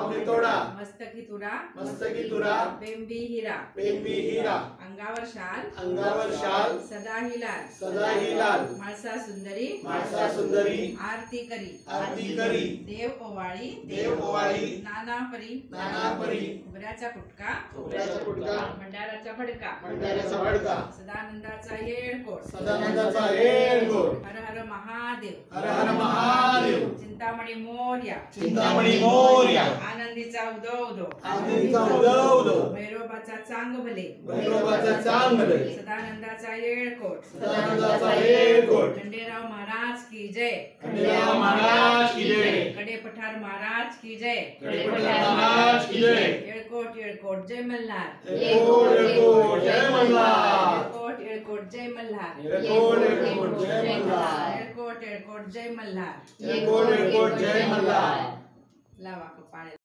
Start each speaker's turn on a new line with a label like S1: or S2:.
S1: पावणे तोडा
S2: मस्तकी तुरा
S1: बेंबी हिरा
S2: अंगावर शाल सदा ही
S1: लाल
S2: माळसा सुंदरी आरती करी देव ओवाळी नाना परी उबऱ्याचा कुटका भंडाराचा भडका सदानंदाचा येळकोट हर हर महादेव चिंतामणी मोर्या आनंदीचा उदो भैरोबाचा चांग भले सदानंदाचा येळकोट खंडेराव महाराज की जय कडे पठार महाराज की जय येळकोट जय मल्हार येळकोट जय मल्हार येळकोट जय मल्हार लावा पाळे